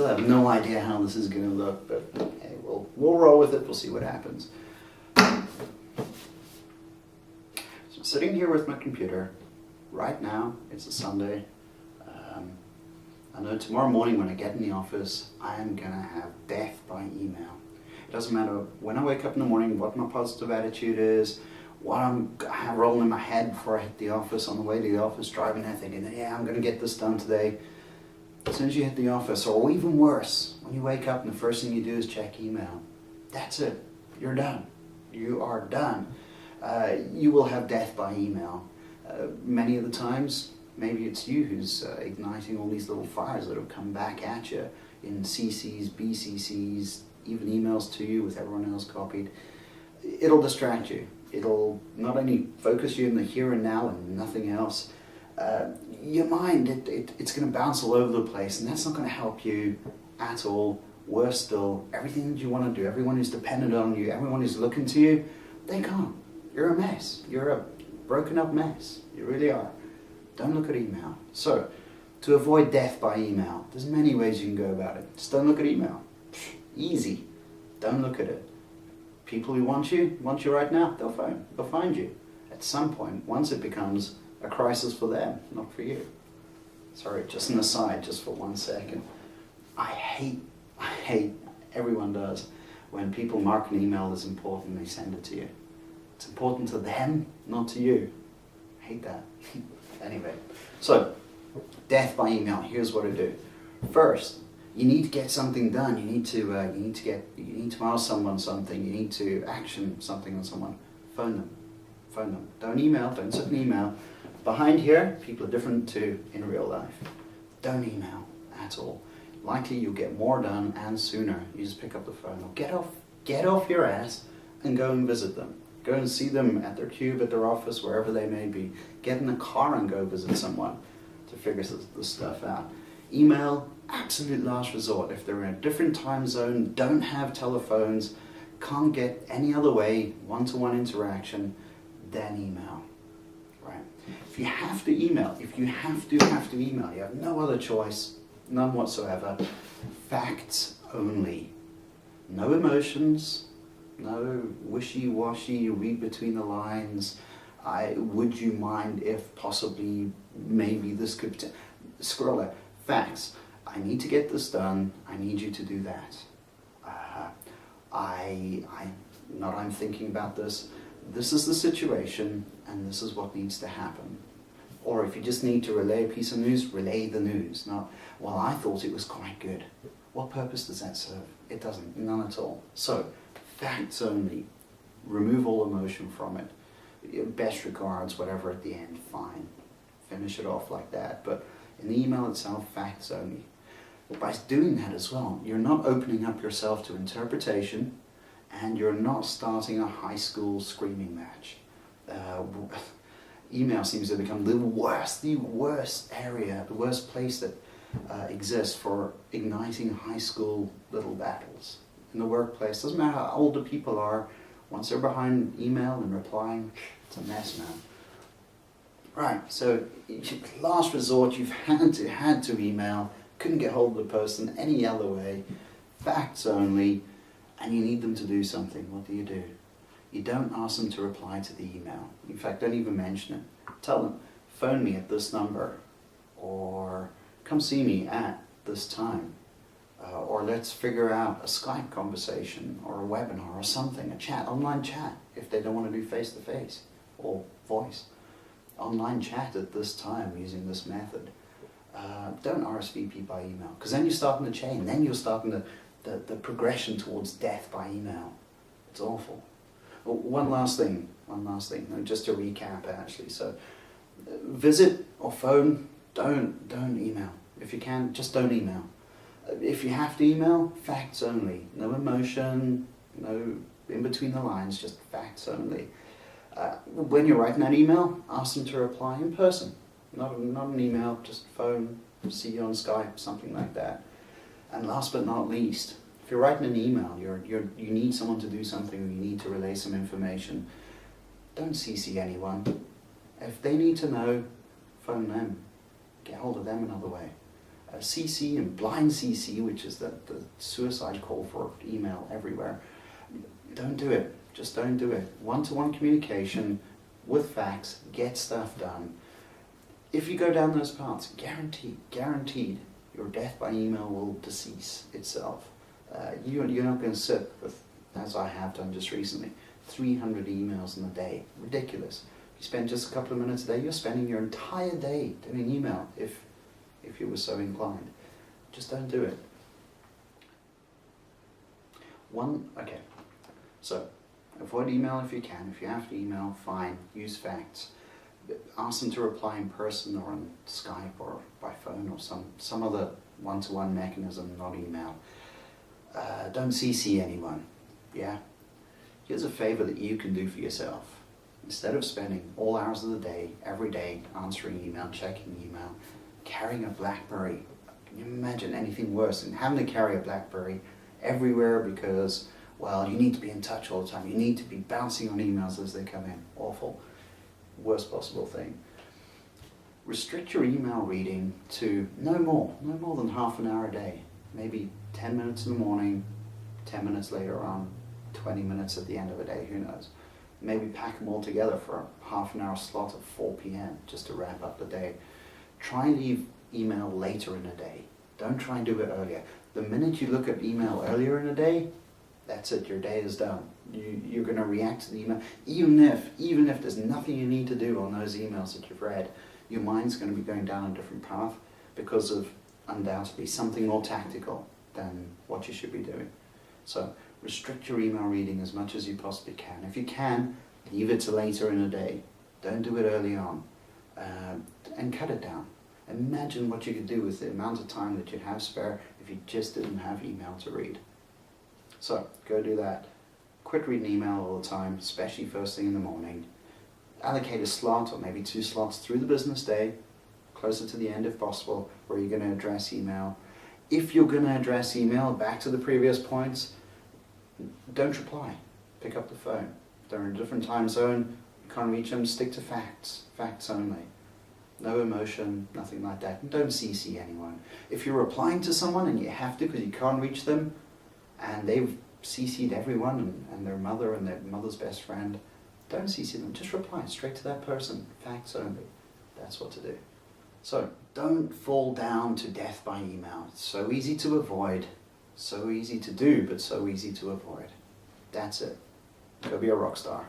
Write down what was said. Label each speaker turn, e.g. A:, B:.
A: still have no idea how this is going to look, but hey, we'll roll with it. We'll see what happens. So I'm sitting here with my computer. Right now, it's a Sunday. I know tomorrow morning when I get in the office, I am going to have death by email. It doesn't matter when I wake up in the morning, what my positive attitude is, what I'm rolling in my head before I hit the office, on the way to the office, driving there thinking, yeah, I'm going to get this done today. As soon as you hit the office, or even worse, when you wake up and the first thing you do is check email, that's it. You're done. You are done. You will have death by email. Many of the times, maybe it's you who's igniting all these little fires that have come back at you in CCs, BCCs, even emails to you with everyone else copied. It'll distract you. It'll not only focus you in the here and now and nothing else. Your mind, it's going to bounce all over the place, and that's not going to help you at all. Worse still, everything that you want to do, everyone who's dependent on you, everyone who's looking to you, they can't. You're a mess. You're a broken up mess. You really are. Don't look at email. So, to avoid death by email, there's many ways you can go about it. Just don't look at email. Easy. Don't look at it. People who want you right now, they'll find you. At some point, once it becomes a crisis for them, not for you. Sorry, just an aside, just for 1 second. I hate, everyone does, when people mark an email as important and they send it to you. It's important to them, not to you. I hate that. Anyway, so, death by email, here's what I do. First, you need to get something done. You need to ask someone something. You need to action something on someone. Phone them. Don't email. Don't send an email. Behind here, people are different to in real life. Don't email at all. Likely you'll get more done and sooner. You just pick up the phone. Or get off your ass and go and visit them. Go and see them at their cube, at their office, wherever they may be. Get in a car and go visit someone to figure this stuff out. Email, absolute last resort. If they're in a different time zone, don't have telephones, can't get any other way, one-to-one interaction, then email. Right? If you have to email, you have no other choice, none whatsoever. Facts only. No emotions, no wishy-washy, read between the lines. Would you mind if possibly, maybe this could, scroll that. Facts. I need to get this done. I need you to do that. I'm thinking about this. This is the situation, and this is what needs to happen. Or if you just need to relay a piece of news, relay the news. Not, well, I thought it was quite good. What purpose does that serve? It doesn't. None at all. So, facts only. Remove all emotion from it. Best regards, whatever at the end, fine. Finish it off like that. But in the email itself, facts only. By doing that as well, you're not opening up yourself to interpretation, and you're not starting a high school screaming match. Email seems to become the worst area, the worst place that exists for igniting high school little battles. In the workplace, doesn't matter how old the people are, once they're behind email and replying, it's a mess now. Right, so last resort, you've had to email, couldn't get hold of the person any other way, facts only, and you need them to do something. What do? You don't ask them to reply to the email. In fact, don't even mention it. Tell them, phone me at this number, or come see me at this time, or let's figure out a Skype conversation, or a webinar, or something, a chat, online chat, if they don't want to do face-to-face, or voice. Online chat at this time using this method. Don't RSVP by email, because then you're starting the chain, then you're starting the progression towards death by email. It's awful. One last thing, just to recap actually. So, visit or phone, don't email. If you can, just don't email. If you have to email, facts only. No emotion, no in between the lines, just facts only. When you're writing that email, ask them to reply in person. Not an email, just phone, see you on Skype, something like that. And last but not least, if you're writing an email, you need someone to do something, you need to relay some information, don't CC anyone. If they need to know, phone them. Get hold of them another way. CC and blind CC, which is the suicide call for email everywhere. Don't do it. Just don't do it. One-to-one communication with facts, get stuff done. If you go down those paths, guaranteed, your death by email will decease itself. You're not going to sit with, as I have done just recently, 300 emails in a day. Ridiculous. If you spend just a couple of minutes a day, you're spending your entire day doing email if you were so inclined. Just don't do it. Okay, so avoid email if you can. If you have to email, fine, use facts. Ask them to reply in person or on Skype or by phone or some other one-to-one mechanism, not email. Don't CC anyone, yeah? Here's a favor that you can do for yourself. Instead of spending all hours of the day, every day, answering email, checking email, carrying a BlackBerry, can you imagine anything worse than having to carry a BlackBerry everywhere because, well, you need to be in touch all the time, you need to be bouncing on emails as they come in. Awful. Worst possible thing. Restrict your email reading to no more than half an hour a day. Maybe 10 minutes in the morning, 10 minutes later on, 20 minutes at the end of a day, who knows. Maybe pack them all together for a half an hour slot at 4 p.m. just to wrap up the day. Try and leave email later in the day. Don't try and do it earlier. The minute you look at email earlier in the day, that's it, your day is done. You're going to react to the email. Even if there's nothing you need to do on those emails that you've read, your mind's going to be going down a different path because of undoubtedly something more tactical than what you should be doing. So restrict your email reading as much as you possibly can. If you can, leave it to later in the day. Don't do it early on. And cut it down. Imagine what you could do with the amount of time that you'd have spare if you just didn't have email to read. So go do that. Quit reading email all the time, especially first thing in the morning. Allocate a slot or maybe 2 slots through the business day, closer to the end if possible, where you're going to address email. If you're going to address email, back to the previous points, don't reply. Pick up the phone. If they're in a different time zone, you can't reach them, stick to facts. Facts only. No emotion, nothing like that. And don't CC anyone. If you're replying to someone and you have to because you can't reach them, and they've CC'd everyone and their mother and their mother's best friend, don't CC them. Just reply straight to that person. Facts only. That's what to do. So don't fall down to death by email. It's so easy to avoid, so easy to do, but so easy to avoid. That's it. Go be a rock star.